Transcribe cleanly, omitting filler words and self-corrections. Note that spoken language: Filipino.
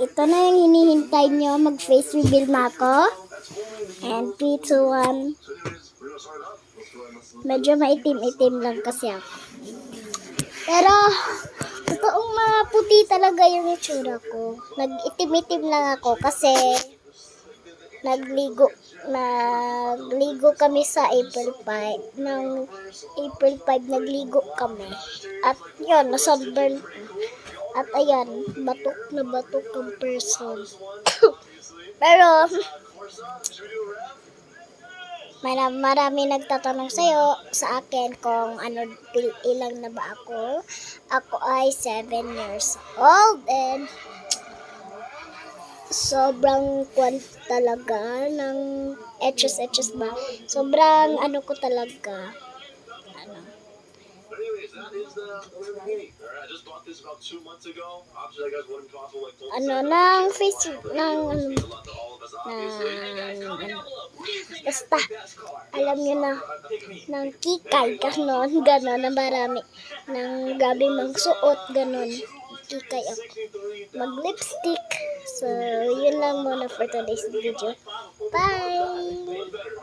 ito na yung hinihintay nyo. Mag-face reveal na ako. And 3, 2, 1. Medyo maitim-itim lang kasi ako. Pero, totoong maputi talaga yung itsura ko. Nag-itim-itim lang ako kasi nagligo kami sa April 5. Nang April 5, nagligo kami. At yun, na-sunburn. At ayan, batok na batok ang person. Pero, marami nagtatanong sa akin kung ilang na ba ako. Ako ay 7 years old and sobrang talaga ng etches ba. Sobrang ko talaga. Nang face basta alam nyo na ng kikay ganon na marami ng gabi magsuot ganon kikay ako mag lipstick. So yun lang muna for today's video. Bye.